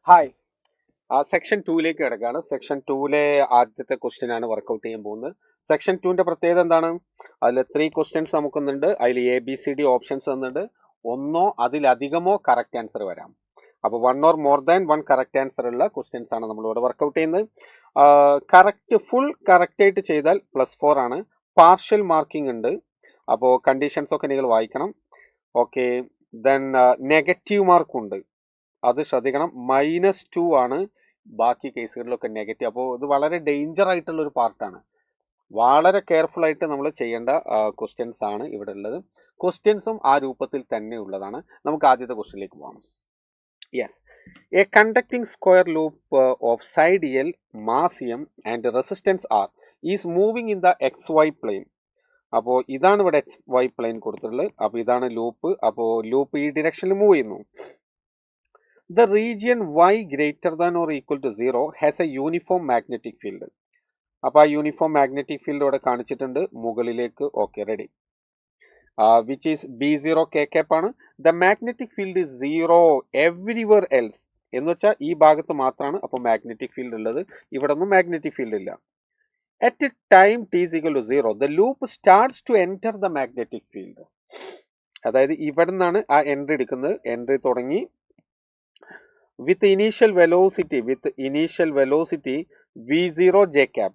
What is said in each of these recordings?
Hi. Section 2ലേക്ക് കിടക്കുകയാണ്. Section 2ലെ ആദ്യത്തെ question ആണ് വർക്കൗട്ട് ചെയ്യാൻ പോകുന്നത്. സെക്ഷൻ 2ന്റെ പ്രത്യേകത എന്താണ്? അതിൽ 3 ക്വസ്റ്റ്യൻസ് നമുക്കൊന്നുണ്ട്. അതിൽ ABCD ഓപ്ഷൻസ് തന്നിട്ടുണ്ട്. ഒന്നോ അതിലധികമോ കറക്റ്റ് ആൻസർ വരാം. അപ്പോൾ 1 or more than 1 correct answer ഉള്ള ക്വസ്റ്റ്യൻസ് ആണ് നമ്മളിവിടെ വർക്കൗട്ട് ചെയ്യുന്നത്. ഫുൾ കറക്റ്റ് ആയിട്ട് ചെയ്താൽ +4 ആണ്. പാർഷ്യൽ മാർക്കിംഗ് ഉണ്ട്. അപ്പോൾ കണ്ടീഷൻസ് ഒക്കെ നിങ്ങൾ വായിക്കണം. ഓക്കെ. ദെൻ നെഗറ്റീവ് മാർക്കുണ്ട്. അത് ശ്രദ്ധിക്കണം. -2 ആണ് ബാക്കി കേസുകളിലൊക്കെ നെഗറ്റീവ്. അപ്പോൾ ഇത് വളരെ ഡേഞ്ചർ ആയിട്ടുള്ള ഒരു പാർട്ടാണ്. വളരെ കെയർഫുൾ ആയിട്ട് നമ്മൾ ചെയ്യേണ്ട ക്വസ്റ്റ്യൻസ് ആണ് ഇവിടെ ഉള്ളത്. ക്വസ്റ്റ്യൻസും ആ രൂപത്തിൽ തന്നെ ഉള്ളതാണ്. നമുക്ക് ആദ്യത്തെ ക്വസ്റ്റ്യനിലേക്ക് പോകാം. Yes, a conducting square loop of side L, mass M and resistance R is moving in the XY plane. അപ്പോൾ ഇതാണ് ഇവിടെ XY പ്ലെയിൻ കൊടുത്തിട്ടുള്ളത്. അപ്പോൾ ഇതാണ് ലൂപ്പ്. അപ്പോൾ ലൂപ്പ് ഈ ഡിറക്ഷനിൽ മൂവ് ചെയ്യുന്നു. The region y greater than or equal to 0 has a uniform magnetic field. അപ്പോൾ ആ യൂണിഫോം മാഗ്നറ്റിക് ഫീൽഡ് ഇവിടെ കാണിച്ചിട്ടുണ്ട് മുകളിലേക്ക്. Okay, ready. Which is B0 K cap ആണ്. The magnetic field is 0 everywhere else എന്ന് വെച്ചാൽ ഈ ഭാഗത്ത് മാത്രമാണ് അപ്പോൾ മാഗ്നറ്റിക് ഫീൽഡ് ഉള്ളത്. ഇവിടെ ഒന്നും മാഗ്നറ്റിക് ഫീൽഡ് ഇല്ല. At time t is equal to 0 the loop starts to enter the magnetic field. അതായത് ഇവിടെ നിന്നാണ് ആ എൻട്രി എടുക്കുന്നത്. എൻട്രി തുടങ്ങി with initial velocity V0 J cap,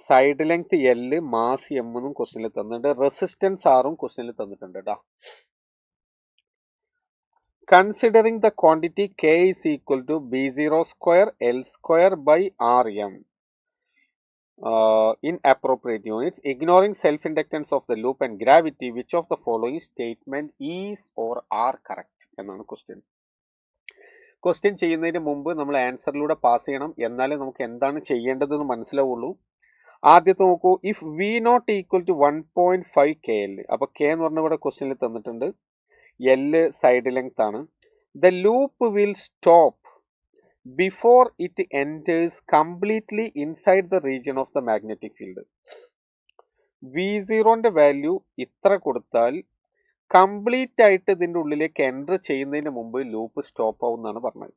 side length L, mass M എന്നും ക്വസ്റ്റ്യനിൽ തന്നിട്ടുണ്ട്. റെസിസ്റ്റൻസ് ആറും ക്വസ്റ്റ്യനിൽ തന്നിട്ടുണ്ട് കേട്ടോ. Considering the quantity K is equal to B0 square L square by RM in appropriate units, ignoring self-inductance of the loop and gravity, which of the following statement is or are correct എന്നാണ് question. Question ചെയ്യുന്നതിന് മുമ്പ് നമ്മൾ ആൻസറിലൂടെ pass ചെയ്യണം. എന്നാലേ നമുക്ക് എന്താണ് ചെയ്യേണ്ടതെന്ന് മനസ്സിലാവുള്ളൂ. ആദ്യത്തെ നോക്കൂ. If V0 equal to 1.5 KL. അപ്പോൾ K എന്ന് പറഞ്ഞ ഇവിടെ ക്വസ്റ്റ്യനിൽ തന്നിട്ടുണ്ട്. L സൈഡ് ലെങ്ത് ആണ്. The loop will stop before it enters completely inside the region of the magnetic field. V0ന്റെ വാല്യൂ ഇത്ര കൊടുത്താൽ കംപ്ലീറ്റ് ആയിട്ട് ഇതിൻ്റെ ഉള്ളിലേക്ക് എൻ്റർ ചെയ്യുന്നതിന് മുമ്പ് ലൂപ്പ് സ്റ്റോപ്പ് ആവും എന്നാണ് പറഞ്ഞത്.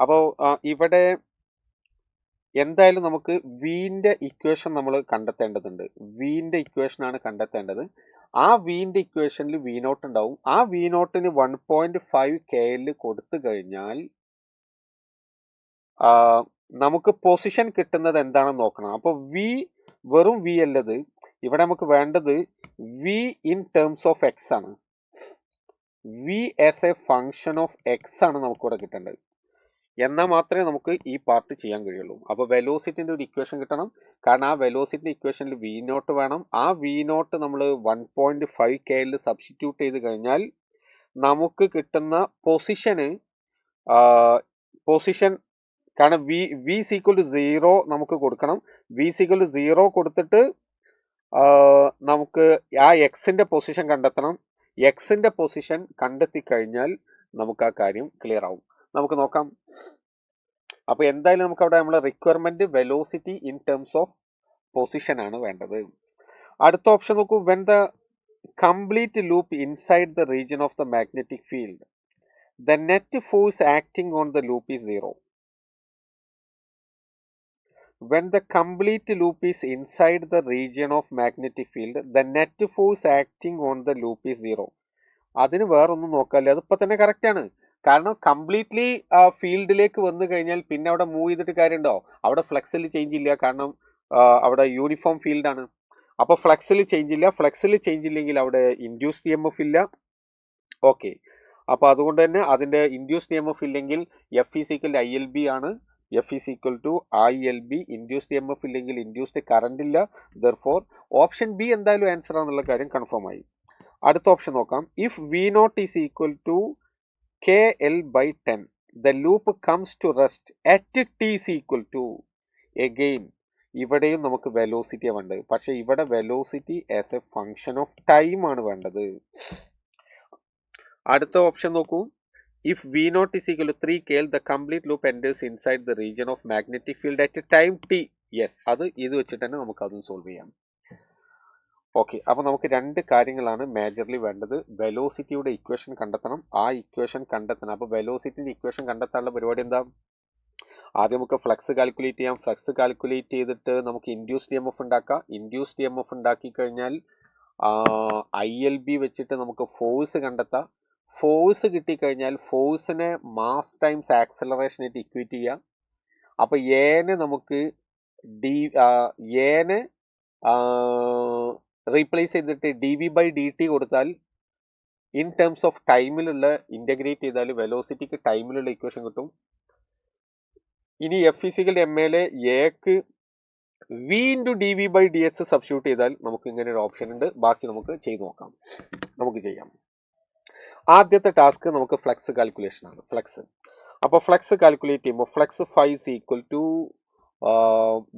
അപ്പോൾ ഇവിടെ എന്തായാലും നമുക്ക് വിന്റെ ഇക്വേഷൻ നമ്മൾ കണ്ടെത്തേണ്ടതുണ്ട്. വിന്റെ ഇക്വേഷനാണ് കണ്ടെത്തേണ്ടത്. ആ വിന്റെ ഇക്വേഷനിൽ V0 ഉണ്ടാവും. ആ V0ന് 1.5 KL കൊടുത്തു കഴിഞ്ഞാൽ നമുക്ക് പൊസിഷൻ കിട്ടുന്നത് എന്താണെന്ന് നോക്കണം. അപ്പോൾ വെറും V അല്ലത്. ഇവിടെ നമുക്ക് വേണ്ടത് V in terms of X ആണ്. V as A function of X ആണ് നമുക്കിവിടെ കിട്ടേണ്ടത്. എന്നാൽ മാത്രമേ നമുക്ക് ഈ പാർട്ട് ചെയ്യാൻ കഴിയുള്ളൂ. അപ്പോൾ വെലോസിറ്റിൻ്റെ ഒരു ഇക്വേഷൻ കിട്ടണം. കാരണം ആ വെലോസിറ്റിൻ്റെ ഇക്വേഷനിൽ V0 വേണം. ആ V0 നമ്മൾ 1.5 KL സബ്സ്റ്റിറ്റ്യൂട്ട് ചെയ്ത് കഴിഞ്ഞാൽ നമുക്ക് കിട്ടുന്ന പൊസിഷൻ കാരണം V is equal to 0 നമുക്ക് കൊടുക്കണം. V is equal to 0 കൊടുത്തിട്ട് നമുക്ക് ആ എക്സിൻ്റെ പൊസിഷൻ കണ്ടെത്തണം. എക്സിൻ്റെ പൊസിഷൻ കണ്ടെത്തി കഴിഞ്ഞാൽ നമുക്ക് ആ കാര്യം ക്ലിയർ ആവും. നമുക്ക് നോക്കാം. അപ്പോൾ എന്തായാലും നമുക്ക് അവിടെ നമ്മളെ requirement velocity in terms of position ആണ് വേണ്ടത്. അടുത്ത ഓപ്ഷൻ നോക്കൂ. When the complete loop inside the region of the magnetic field the net force acting on the loop is 0. When the complete loop is inside the region of magnetic field, the net force acting on the loop is 0. അതിന് വേറൊന്നും നോക്കാല്ലേ, അതിപ്പോൾ തന്നെ correct ആണ്. കാരണം completely ഫീൽഡിലേക്ക് വന്നു കഴിഞ്ഞാൽ പിന്നെ അവിടെ മൂവ് ചെയ്തിട്ട് കാര്യമുണ്ടോ? അവിടെ ഫ്ലെക്സിൽ ചേഞ്ച് ഇല്ല. കാരണം അവിടെ യൂണിഫോം ഫീൽഡാണ്. അപ്പോൾ ഫ്ലെക്സിൽ ചേഞ്ച് ഇല്ല. ഫ്ലെക്സിൽ ചേഞ്ച് ഇല്ലെങ്കിൽ അവിടെ ഇൻഡ്യൂസ്ഡ് EMF ഇല്ല. ഓക്കെ, അപ്പോൾ അതുകൊണ്ട് തന്നെ അതിൻ്റെ ഇൻഡ്യൂസ്ഡ് EMF ഇല്ലെങ്കിൽ F is equal to ILB ആണ്. F is equal to ILB. Induced EMF ഇല്ലെങ്കിൽ ഇൻഡ്യൂസ്ഡ് കറണ്ട് ഇല്ല. ദെർഫോർ ഓപ്ഷൻ ബി എന്തായാലും ആൻസർ ആണെന്നുള്ള കാര്യം കൺഫേം ആയി. അടുത്ത ഓപ്ഷൻ നോക്കാം. If V0 is equal to KL by 10 the loop comes to rest at t is equal to, again ഇവിടെയും നമുക്ക് വെലോസിറ്റിയാണ് വേണ്ടത്. പക്ഷേ ഇവിടെ velocity as A function of time ആണ് വേണ്ടത്. അടുത്ത ഓപ്ഷൻ നോക്കൂ. If V0 is equal to 3 KL, the complete loop enters inside the region of magnetic field at time t. Yes, ഇത് വെച്ചിട്ട് തന്നെ നമുക്ക് അതും സോൾവ് ചെയ്യാം. ഓക്കെ, അപ്പോൾ നമുക്ക് രണ്ട് കാര്യങ്ങളാണ് മേജർലി വേണ്ടത്. വെലോസിറ്റിയുടെ ഇക്വേഷൻ കണ്ടെത്തണം, ആ ഇക്വേഷൻ കണ്ടെത്തണം. അപ്പോൾ വെലോസിറ്റിൻ്റെ ഇക്വേഷൻ കണ്ടെത്താനുള്ള പരിപാടി എന്താ? ആദ്യം നമുക്ക് ഫ്ലക്സ് കാൽക്കുലേറ്റ് ചെയ്യാം. ഫ്ലക്സ് കാൽക്കുലേറ്റ് ചെയ്തിട്ട് നമുക്ക് ഇൻഡ്യൂസ്ഡ് EMF ഉണ്ടാക്കാം. ഇൻഡ്യൂസ്ഡ് EMF ഉണ്ടാക്കി കഴിഞ്ഞാൽ ILB വെച്ചിട്ട് നമുക്ക് ഫോഴ്സ് കണ്ടെത്താം. ഫോഴ്സ് കിട്ടിക്കഴിഞ്ഞാൽ ഫോഴ്സിനെ മാസ് ടൈംസ് ആക്സലറേഷനായിട്ട് ഇക്വേറ്റ് ചെയ്യാം. അപ്പോൾ ഏനെ നമുക്ക് ഏനെ റീപ്ലേസ് ചെയ്തിട്ട് dV/dt കൊടുത്താൽ ഇൻ ടേംസ് ഓഫ് ടൈമിലുള്ള ഇൻ്റഗ്രേറ്റ് ചെയ്താൽ വെലോസിറ്റിക്ക് ടൈമിലുള്ള ഇക്വേഷൻ കിട്ടും. ഇനി F=ma എക്ക് V × dV/dx സബ്സ്റ്റിറ്റ്യൂട്ട് ചെയ്താൽ നമുക്ക് ഇങ്ങനെ ഒരു ഓപ്ഷൻ ഉണ്ട്. ബാക്കി നമുക്ക് ചെയ്ത് നോക്കാം, നമുക്ക് ചെയ്യാം. ആദ്യത്തെ ടാസ്ക് നമുക്ക് ഫ്ലക്സ് കാൽക്കുലേഷൻ ആണ്. ഫ്ലക്സ്, അപ്പോൾ ഫ്ലക്സ് കാൽക്കുലേറ്റ് ചെയ്യുമ്പോൾ ഫ്ലക്സ് φ =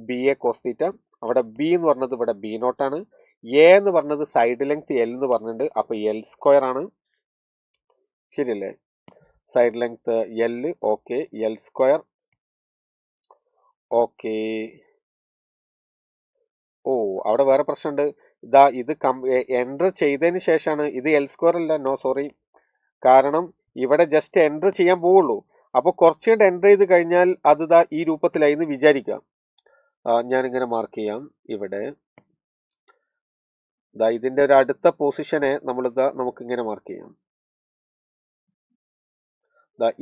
BA cos θ. അവിടെ B എന്ന് പറഞ്ഞത് ഇവിടെ B0 ആണ്. A എന്ന് പറഞ്ഞത് സൈഡ് ലെങ്ത് L എന്ന് പറഞ്ഞിട്ടുണ്ട്, അപ്പോൾ L² ആണ്, ശരിയല്ലേ? Side length L, okay, L². Okay, ഓ അവിടെ വേറെ പ്രശ്നമുണ്ട്. ഇതാ ഇത് എൻ്റർ ചെയ്തതിന് ശേഷമാണ് ഇത് L² അല്ല, നോ സോറി, കാരണം ഇവിടെ ജസ്റ്റ് എൻ്റർ ചെയ്യാൻ പോവുള്ളൂ. അപ്പോൾ കുറച്ച് കണ്ട് എൻ്റർ ചെയ്ത് കഴിഞ്ഞാൽ അത് ഇതാ ഈ രൂപത്തിലായി എന്ന് വിചാരിക്കാം. ഞാനിങ്ങനെ മാർക്ക് ചെയ്യാം. ഇവിടെ ഇതാ ഇതിൻ്റെ ഒരു അടുത്ത പൊസിഷനെ നമുക്കിങ്ങനെ മാർക്ക് ചെയ്യാം.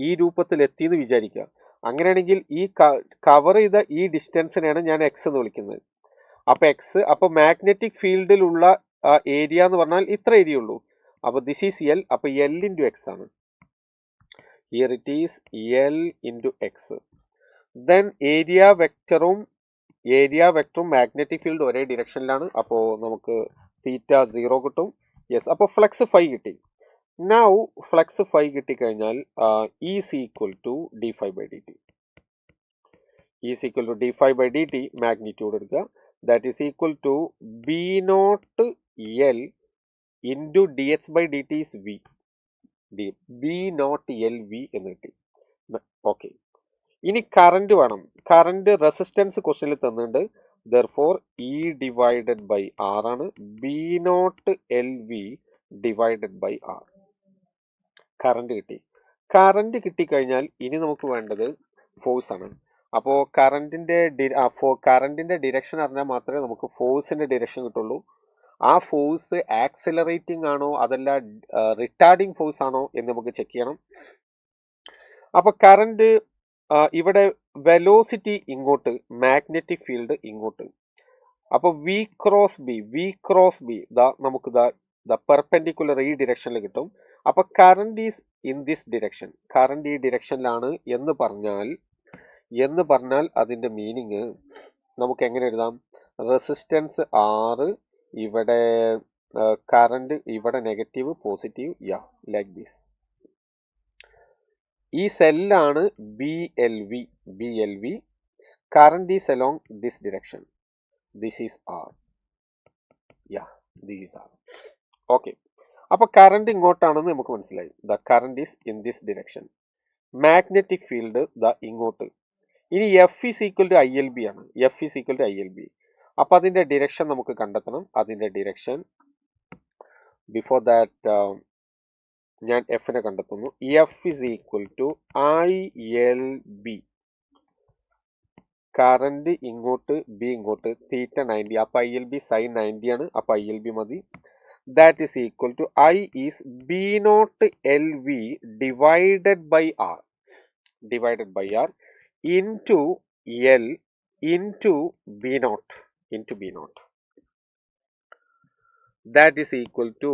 ഈ രൂപത്തിൽ എത്തിയെന്ന് വിചാരിക്കുക. അങ്ങനെയാണെങ്കിൽ ഈ കവർ ചെയ്ത ഈ ഡിസ്റ്റൻസിനെയാണ് ഞാൻ എക്സ് എന്ന് വിളിക്കുന്നത്. അപ്പോൾ എക്സ്, അപ്പോൾ മാഗ്നറ്റിക് ഫീൽഡിലുള്ള ഏരിയ എന്ന് പറഞ്ഞാൽ ഇത്ര ഏരിയ ഉള്ളൂ. അപ്പോൾ ദിസ് ഈസ് L, അപ്പോൾ L × x ആണ്. Here it is L × x. Then area വെക്ടറും മാഗ്നറ്റിക് ഫീൽഡ് ഒരേ ഡിറക്ഷനിലാണ്, അപ്പോൾ നമുക്ക് θ0 കിട്ടും. യെസ്, അപ്പോൾ ഫ്ലക്സ് φ കിട്ടി. നൗ ഫ്ലക്സ് φ കിട്ടിക്കഴിഞ്ഞാൽ is equal to dφ/dt. Is equal to dφ/dt magnitude എടുക്കുക. That is equal to B0 L × dx/dt is V. B0 L V എന്ന് കിട്ടി. ഓക്കെ, ഇനി കറണ്ട് വേണം. കറണ്ട് റെസിസ്റ്റൻസ് ക്വസ്റ്റ്യനിൽ തന്നിട്ടുണ്ട്. ദെർഫോർ E/R ആണ്. B0 LV /R. കറണ്ട് കിട്ടി. Current കിട്ടിക്കഴിഞ്ഞാൽ ഇനി നമുക്ക് വേണ്ടത് ഫോഴ്സ് ആണ്. അപ്പോൾ കറണ്ടിൻ്റെ ഡിറക്ഷൻ അറിഞ്ഞാൽ മാത്രമേ നമുക്ക് ഫോഴ്സിൻ്റെ ഡിറക്ഷൻ കിട്ടുള്ളൂ. ആ ഫോഴ്സ് ആക്സിലറേറ്റിംഗ് ആണോ അതല്ല റിട്ടാർഡിങ് ഫോഴ്സ് ആണോ എന്ന് നമുക്ക് ചെക്ക് ചെയ്യണം. അപ്പോൾ കറണ്ട് ഇവിടെ വെലോസിറ്റി ഇങ്ങോട്ട്, മാഗ്നറ്റിക് ഫീൽഡ് ഇങ്ങോട്ട്. അപ്പോൾ V ക്രോസ് B നമുക്ക് പെർപെൻഡിക്കുലർ ഈ ഡിറക്ഷനിൽ കിട്ടും. അപ്പോൾ current is in this direction. Current ഈ ഡിറക്ഷനിലാണ് എന്ന് പറഞ്ഞാൽ അതിൻ്റെ മീനിങ് നമുക്ക് എങ്ങനെ എഴുതാം? റെസിസ്റ്റൻസ് R, ഇവിടെ കറണ്ട്, ഇവിടെ നെഗറ്റീവ് പോസിറ്റീവ്, ലൈക്ക് ദിസ്. ഈ സെല്ലാണ് BLV. Current is along this direction. This is R. This is R. Okay, അപ്പോൾ കറണ്ട് ഇങ്ങോട്ടാണെന്ന് നമുക്ക് മനസ്സിലായി. The current is in this direction. Magnetic field ഇങ്ങോട്ട്. ഇനി F = ILB ആണ്. F = ILB. അപ്പോൾ അതിൻ്റെ ഡിറക്ഷൻ നമുക്ക് കണ്ടെത്തണം. അതിൻ്റെ ഡിറക്ഷൻ ബിഫോർ ദാറ്റ് ഞാൻ എഫിനെ കണ്ടെത്തുന്നു. F = ILB. കറണ്ട് ഇങ്ങോട്ട്, B ഇങ്ങോട്ട്, θ90. അപ്പോൾ ILB sin 90 ആണ്. അപ്പോൾ ILB മതി. That is equal to I is B0 LV /R into L into B0. That is equal to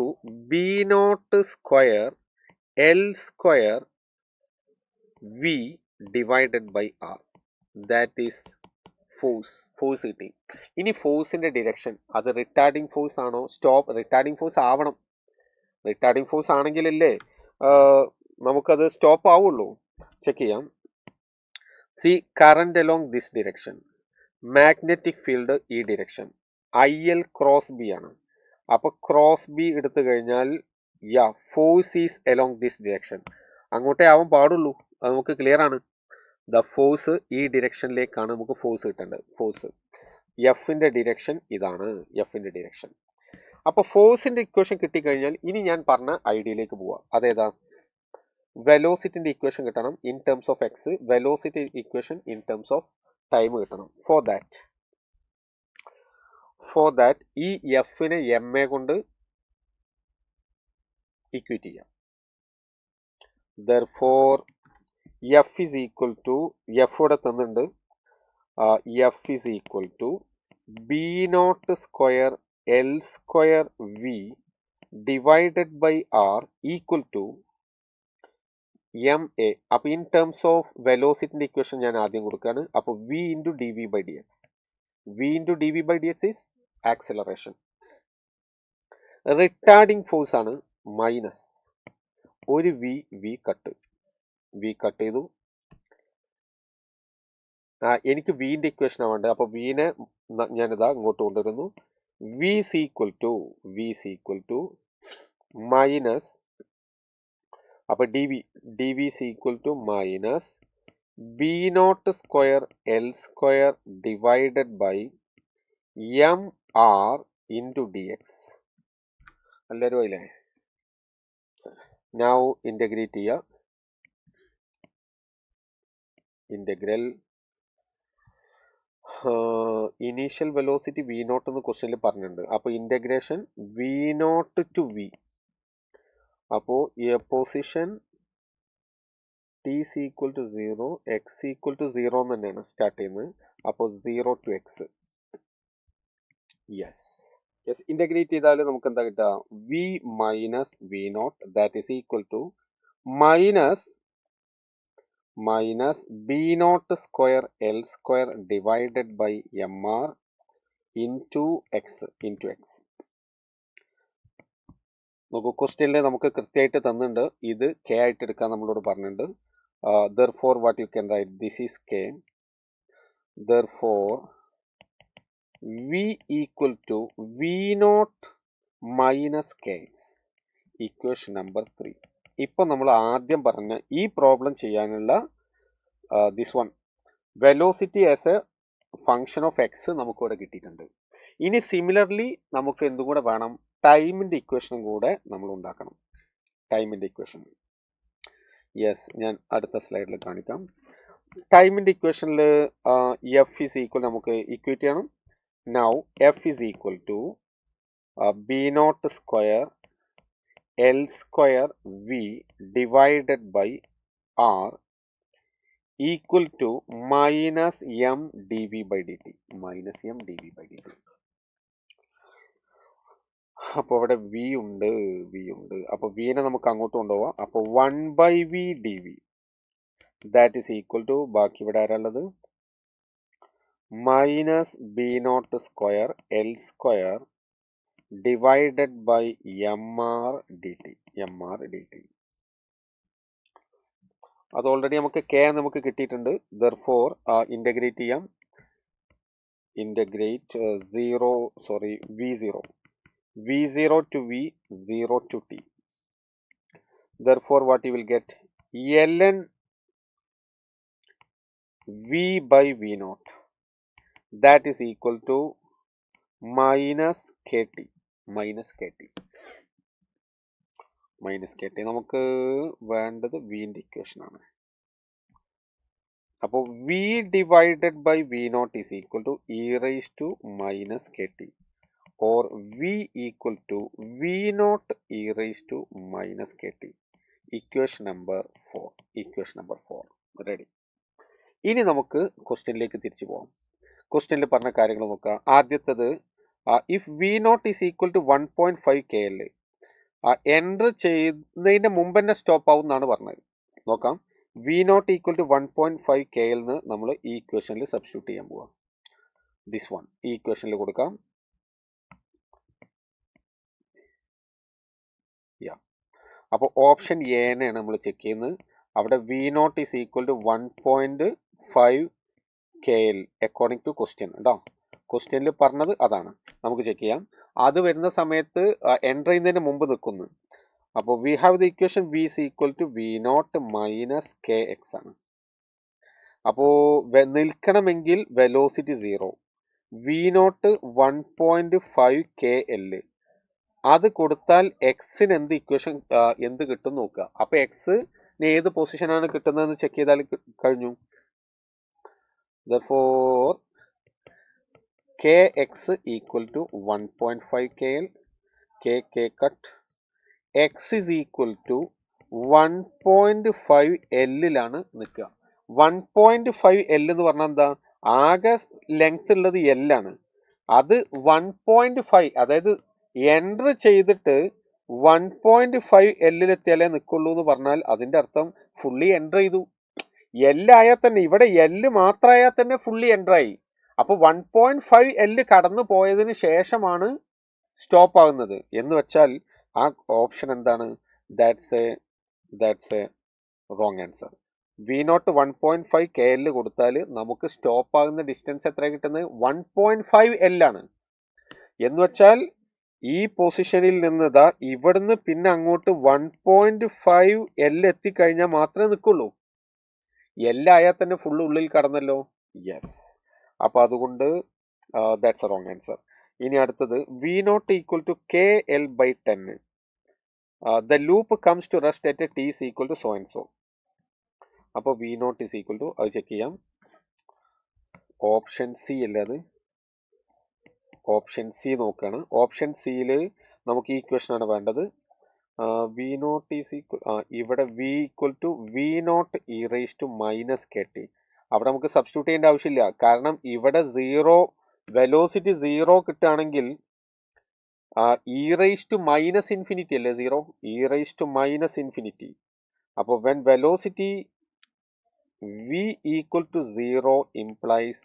B0 square L² V /R. That is force കിട്ടി. ഇനി ഫോഴ്സിൻ്റെ direction അത് റിട്ടാർഡിങ് ഫോഴ്സ് ആണോ? Retarding force ആവണം. Retarding force ആണെങ്കിലല്ലേ നമുക്കത് stop ആവുള്ളൂ. Check ചെയ്യാം. See, current along this direction, magnetic field ഈ ഡിറക്ഷൻ, IL ക്രോസ് B ആണ്. അപ്പോൾ ക്രോസ് B എടുത്തു കഴിഞ്ഞാൽ force is along this direction. അങ്ങോട്ടേ ആവാൻ പാടുള്ളൂ, അത് നമുക്ക് ക്ലിയർ ആണ്. ഫോഴ്സ് ഈ ഡിറക്ഷനിലേക്കാണ് നമുക്ക് ഫോഴ്സ് കിട്ടേണ്ടത്. ഫോഴ്സ് എഫിൻ്റെ ഡിറക്ഷൻ ഇതാണ്. എഫിൻ്റെ ഡിറക്ഷൻ അപ്പോൾ ഫോഴ്സിന്റെ ഇക്വേഷൻ കിട്ടിക്കഴിഞ്ഞാൽ ഇനി ഞാൻ പറഞ്ഞ ഐഡിയയിലേക്ക് പോവാം. അതേതാ? വെലോസിറ്റിന്റെ ഇക്വേഷൻ കിട്ടണം in terms of X, velocity equation in terms of time കിട്ടണം. ഫോർ ദാറ്റ് ഈ എഫിനെ എം എ കൊണ്ട് ഇക്വേറ്റ് ചെയ്യാം. Therefore F is equal to, F ഇവിടെ തന്നിട്ടുണ്ട്, F is equal to B naught square L square V divided by R equal to M A. അപ്പോൾ in terms of വെലോസിറ്റിന്റെ equation ഞാൻ ആദ്യം കൊടുക്കുകയാണ്. അപ്പോൾ V into D V by D X, V into D V by D X is acceleration. Retarding force ആണ് minus ഒരു V cut ചെയ്തു. എനിക്ക് വിന്റെ ഇക്വേഷൻ ആവേണ്ടത്. അപ്പോൾ വിനെ ഞാനിതാ ഇങ്ങോട്ട് കൊണ്ടുവരുന്നു. V is equal to minus, അപ്പോൾ D V is equal to minus B naught square L square divided by M R into D X. എല്ലാവരും അതില്ലേ? നൗ ഇൻ്റഗ്രേറ്റ് ചെയ്യുക. Integral initial velocity V naught എന്ന് ക്വസ്റ്റ്യനിൽ പറഞ്ഞിട്ടുണ്ട്. അപ്പോൾ integration V naught to V, അപ്പോൾ position T is equal to 0, X equal to 0 എന്ന് തന്നെയാണ് സ്റ്റാർട്ട് ചെയ്യുന്നത്. അപ്പോൾ 0 to എക്സ്. യെസ്, ഇൻ്റഗ്രേറ്റ് ചെയ്താൽ നമുക്ക് എന്താ കിട്ടുക? V minus V naught that is equal to minus B naught square L square divided by M R into X. നോക്കൂ, ക്വസ്റ്റ്യനിൽ നമുക്ക് കൃത്യമായിട്ട് തന്നിട്ടുണ്ട്. ഇത് കെ ആയിട്ട് എടുക്കാൻ നമ്മളോട് പറഞ്ഞിട്ടുണ്ട്. therefore what you can write, this is k. therefore v equal to v naught minus k, equation number 3. ഇപ്പോൾ നമ്മൾ ആദ്യം പറഞ്ഞ ഈ പ്രോബ്ലം ചെയ്യാനുള്ള this one velocity as A function of X നമുക്കിവിടെ കിട്ടിയിട്ടുണ്ട്. ഇനി സിമിലർലി നമുക്ക് എന്തും കൂടെ വേണം? ടൈമിൻ്റെ ഇക്വേഷനും കൂടെ നമ്മൾ ഉണ്ടാക്കണം. ടൈമിൻ്റെ ഇക്വേഷൻ, യെസ്, ഞാൻ അടുത്ത സ്ലൈഡിൽ കാണിക്കാം. ടൈമിൻ്റെ ഇക്വേഷനിൽ എഫ് ഈസ് ഈക്വൽ നമുക്ക് ഇക്വേറ്റ് ചെയ്യണം. Now F is equal to B naught square L square V divided by R equal to minus M D V by D T. അപ്പോൾ ഇവിടെ വി ഉണ്ട്. അപ്പോൾ വിനെ നമുക്ക് അങ്ങോട്ട് കൊണ്ടുപോവാം. അപ്പോൾ 1/v D V that is equal to, ബാക്കി ഇവിടെ ആരാളുള്ളത്? Minus B naught square L square divided by M R D T. അത് ഓൾറെഡി നമുക്ക് കെ നമുക്ക് കിട്ടിയിട്ടുണ്ട്. therefore ഇൻ്റഗ്രേറ്റ് ചെയ്യാം. Integrate v0 to v, 0 to t. therefore what you will get? ln v by v naught that is equal to minus kt. നമുക്ക് വേണ്ടത് വിൻ്റെ equation ആണ്. അപ്പോൾ v divided by v naught is equal to e raise to minus kt, or v equal to v naught e raised to minus kt. Equation number 4. Ready? ഇനി നമുക്ക് ക്വസ്റ്റ്യനിലേക്ക് തിരിച്ചു പോകാം. ക്വസ്റ്റ്യനിൽ പറഞ്ഞ കാര്യങ്ങൾ നോക്കുക. ആദ്യത്തേത്, if V naught is equal to 1.5 kl, enter ചെയ്യുന്നതിൻ്റെ മുമ്പ് തന്നെ സ്റ്റോപ്പ് ആവും എന്നാണ് പറഞ്ഞത്. നോക്കാം. V naught equal to 1.5 kl എന്ന് നമ്മൾ ഈ ഇക്വേഷനിൽ സബ്സ്റ്റിറ്റ്യൂട്ട് ചെയ്യാൻ പോവാം. ദിസ് വൺ ഈ ഇക്വേഷനിൽ കൊടുക്കാം. അപ്പോൾ ഓപ്ഷൻ എനെയാണ് നമ്മൾ ചെക്ക് ചെയ്യുന്നത്. അവിടെ V naught is equal to 1.5 kl according to question കേട്ടോ. ക്വസ്റ്റ്യനിൽ പറഞ്ഞത് അതാണ്. നമുക്ക് ചെക്ക് ചെയ്യാം. അത് വരുന്ന സമയത്ത് എൻ്റർ ചെയ്യുന്നതിന് മുമ്പ് നിൽക്കുന്നു. അപ്പോൾ we have the equation V is equal to V naught minus K X ആണ്. അപ്പോൾ നിൽക്കണമെങ്കിൽ വെലോസിറ്റി 0, വി നോട്ട് 1.5 kl, അത് കൊടുത്താൽ എക്സിന് എന്ത് ഇക്വേഷൻ എന്ത് കിട്ടും നോക്കുക. അപ്പൊ എക്സിന് ഏത് പൊസിഷനാണ് കിട്ടുന്നതെന്ന് ചെക്ക് ചെയ്താൽ കഴിഞ്ഞു. therefore kx equal to 1.5 kl k cut x is equal to 1.5 L നിൽക്കുക. 1.5 L എന്ന് പറഞ്ഞാൽ എന്താ, ആകെ ലെങ്ത് ഉള്ളത് L ആണ്. അത് 1.5 അതായത് എൻ്റർ ചെയ്തിട്ട് 1.5 L നിൽക്കുള്ളൂ എന്ന് പറഞ്ഞാൽ അതിന്റെ അർത്ഥം ഫുള്ളി എൻ്റർ ചെയ്തു. L ആയാൽ തന്നെ, ഇവിടെ L മാത്രമായാൽ തന്നെ ഫുള്ളി എൻ്റർ ആയി. അപ്പൊ 1.5 L കടന്നു പോയതിന് ശേഷമാണ് സ്റ്റോപ്പ് ആകുന്നത് എന്ന് വെച്ചാൽ ആ ഓപ്ഷൻ എന്താണ്, that's A wrong answer. V0 1.5 KL കൊടുത്താൽ നമുക്ക് സ്റ്റോപ്പ് ആകുന്ന ഡിസ്റ്റൻസ് എത്ര കിട്ടുന്നത്, 1.5 L ആണ്. എന്ന് വെച്ചാൽ ഈ പൊസിഷനിൽ നിന്ന് ഇവിടുന്ന് പിന്നെ അങ്ങോട്ട് 1.5 L എത്തിക്കഴിഞ്ഞാൽ മാത്രമേ നിൽക്കുള്ളൂ. L ആയാൽ തന്നെ ഫുള്ള് ഉള്ളിൽ കടന്നല്ലോ. യെസ്, അപ്പൊ അതുകൊണ്ട് ദാറ്റ്സ് എ റോങ് ആൻസർ. ഇനി അടുത്തത് V0 equal to KL/10. The loop comes to rest at t is equal to so and so. അപ്പോൾ V0 is equal to, അത് ചെക്ക് ചെയ്യാം, ഓപ്ഷൻ സി അല്ലേ അത്, ഓപ്ഷൻ സി നോക്കുകയാണ്. ഓപ്ഷൻ സിയിൽ നമുക്ക് ഈ ഇക്വേഷൻ ആണ് വേണ്ടത്. V0 is equal, ഇവിടെ V equal to V0 e raised to minus KT. അവിടെ നമുക്ക് സബ്സ്റ്റിറ്റ്യൂട്ട് ചെയ്യേണ്ട ആവശ്യമില്ല, കാരണം ഇവിടെ വെലോസിറ്റി 0 കിട്ടുകയാണെങ്കിൽ e raised to minus infinity അല്ലേ 0, e raised to minus infinity. അപ്പോൾ when velocity v equal to 0 implies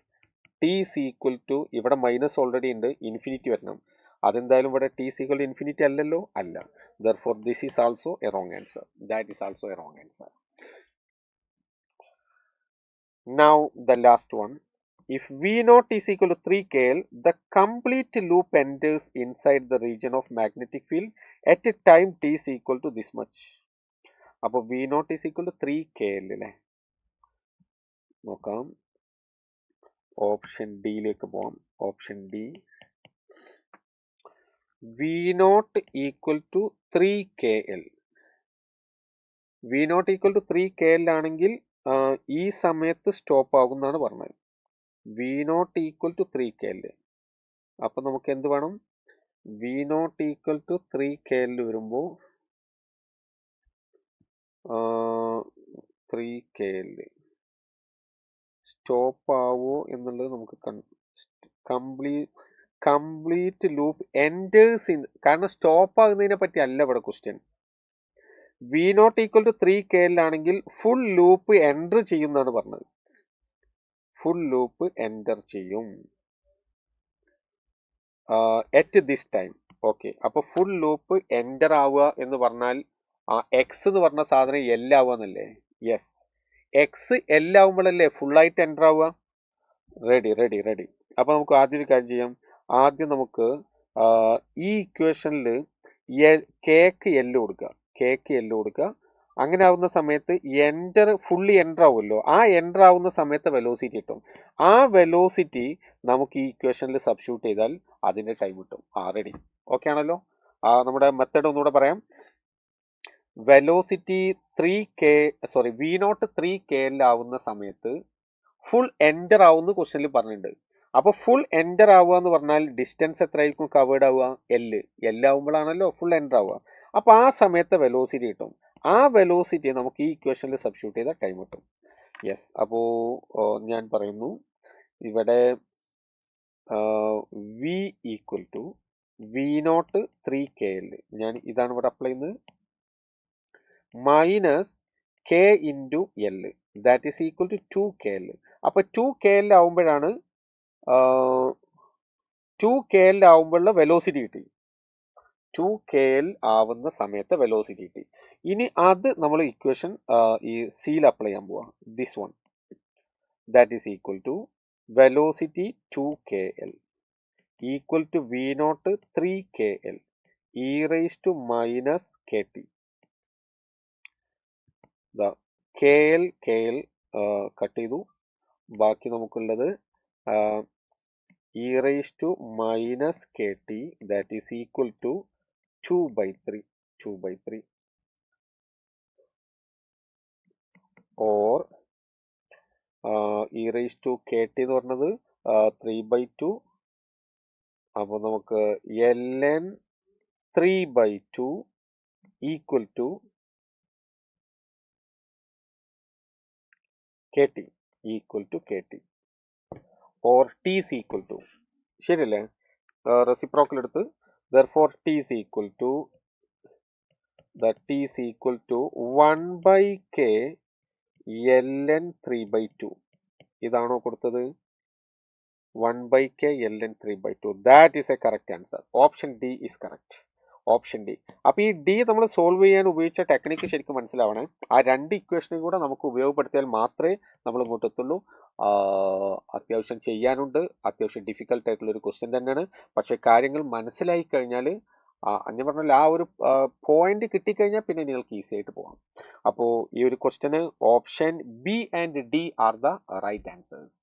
t is equal to, ഇവിടെ മൈനസ് ഓൾറെഡി ഉണ്ട്, ഇൻഫിനിറ്റി വരണം. അതെന്തായാലും ഇവിടെ t is equal to infinity അല്ലല്ലോ, അല്ല. therefore this is also a wrong answer. That is also a wrong answer. Now the last one. If V0 is equal to 3 KL, the complete loop enters inside the region of magnetic field at a time t is equal to this much. അപ്പോൾ V0 is equal to 3 KL അല്ലേ. നോക്കാം, option ഡിയിലേക്ക് പോവാം. Option D, V0 equal to 3 KL. V0 equal to 3 KL ആണെങ്കിൽ ഈ സമയത്ത് stop ആകും എന്നാണ് പറഞ്ഞത്. V0 equal to 3 KL. അപ്പം നമുക്ക് എന്ത് വേണം, V0 ഈക്വൽ ടു 3 KL വരുമ്പോൾ 3 KL സ്റ്റോപ്പ് ആവോ എന്നുള്ളത് നമുക്ക് കംപ്ലീറ്റ് ലൂപ്പ് എൻറ്റേഴ്സ് ഇൻ, കാരണം സ്റ്റോപ്പ് ആകുന്നതിനെ പറ്റി അല്ല ഇവിടെ question. V0 equal to 3 KL ആണെങ്കിൽ ഫുൾ ലൂപ്പ് എൻ്റർ ചെയ്യും എന്നാണ് പറഞ്ഞത്. ഫുൾ ലൂപ്പ് എൻ്റർ ചെയ്യും അറ്റ് ദിസ് ടൈം. ഓക്കെ, അപ്പോൾ ഫുൾ ലൂപ്പ് എൻ്റർ ആവുക എന്ന് പറഞ്ഞാൽ എക്സ് എന്ന് പറഞ്ഞ സാധനം L ആവുക എന്നല്ലേ. യെസ്, എക്സ് L ആവുമ്പോഴല്ലേ ഫുള്ളായിട്ട് എൻ്റർ ആവുക. റെഡി. അപ്പോൾ നമുക്ക് ആദ്യം ഒരു കാര്യം ചെയ്യാം. ആദ്യം നമുക്ക് ഈ ഇക്വേഷനിൽ കേക്ക് L കൊടുക്കുക. അങ്ങനെ ആവുന്ന സമയത്ത് ഫുള്ളി എൻ്റർ ആവുമല്ലോ. ആ എൻ്റർ ആവുന്ന സമയത്ത് വെലോസിറ്റി കിട്ടും. ആ വെലോസിറ്റി നമുക്ക് ഈ ഇക്വേഷനിൽ സബ്സ്റ്റിറ്റ്യൂട്ട് ചെയ്താൽ അതിൻ്റെ ടൈം കിട്ടും. റെഡി, ഓക്കെ ആണല്ലോ. നമ്മുടെ മെത്തേഡ് ഒന്നുകൂടെ പറയാം. വെലോസിറ്റി V0 3 KL ആവുന്ന സമയത്ത് ഫുൾ എൻ്റർ ആവുന്ന ക്വസ്റ്റനിൽ പറഞ്ഞിട്ടുണ്ട്. അപ്പോൾ ഫുൾ എൻ്റർ ആവുക എന്ന് പറഞ്ഞാൽ ഡിസ്റ്റൻസ് എത്രയായിരിക്കും കവേർഡ് ആവുക, L ആവുമ്പോഴാണല്ലോ ഫുൾ എൻ്റർ ആവുക. അപ്പോൾ ആ സമയത്ത് വെലോസിറ്റി കിട്ടും. ആ വെലോസിറ്റി നമുക്ക് ഈ ഇക്വേഷനിൽ സബ്സ്റ്റിറ്റ്യൂട്ട് ചെയ്ത ടൈം കിട്ടും. യെസ്, അപ്പോൾ ഞാൻ പറയുന്നു ഇവിടെ V equal to V0 3 KL, ഞാൻ ഇതാണ് ഇവിടെ അപ്ലൈ ചെയ്യുന്നത്, minus K into L, that is equal to 2 KL. അപ്പോൾ 2 KL ആവുമ്പോഴാണ് 2 KL ആവുമ്പോഴുള്ള വെലോസിറ്റി കിട്ടി. 2 KL ആവുന്ന സമയത്ത് വെലോസിറ്റി കിട്ടി. ഇനി അത് നമ്മൾ ഇക്വേഷൻ ഈ സിയിൽ അപ്ലൈ ചെയ്യാൻ പോവാം. This one, that is equal to velocity 2 KL equal to V0 3 KL e raised to minus KT. KL cut ചെയ്തു. ബാക്കി നമുക്കുള്ളത് e raised to minus KT, that is equal to 2/3 or e raised to kt എന്ന് പറഞ്ഞത് 3/2. അപ്പോൾ നമുക്ക് ln 3/2 equal to kt or t is equal to, ശരിയല്ലേ? Reciprocal എടുത്ത് therefore t is equal to 1/k ln 3/2. ഇതാണോ കൊടുത്തത്? 1/k ln 3/2. That is a correct answer. Option D is correct. Option D. അപ്പോൾ ഈ ഡി നമ്മൾ solve ചെയ്യാൻ ഉപയോഗിച്ച technique ശരിക്കും മനസ്സിലാവണേ. ആ രണ്ട് ഇക്വേഷനും കൂടെ നമുക്ക് ഉപയോഗപ്പെടുത്തിയാൽ മാത്രമേ നമ്മൾ ഇങ്ങോട്ട് എത്തുള്ളൂ. അത്യാവശ്യം ചെയ്യാനുണ്ട്, അത്യാവശ്യം ഡിഫിക്കൽട്ട് ആയിട്ടുള്ള ഒരു ക്വസ്റ്റ്യൻ തന്നെയാണ്. പക്ഷേ കാര്യങ്ങൾ മനസ്സിലായി കഴിഞ്ഞാൽ ഞാൻ പറഞ്ഞാൽ ആ ഒരു പോയിന്റ് കിട്ടിക്കഴിഞ്ഞാൽ പിന്നെ നിങ്ങൾക്ക് ഈസി ആയിട്ട് പോകാം. അപ്പോൾ ഈ ഒരു ക്വസ്റ്റ്യന് option B and D are the right answers.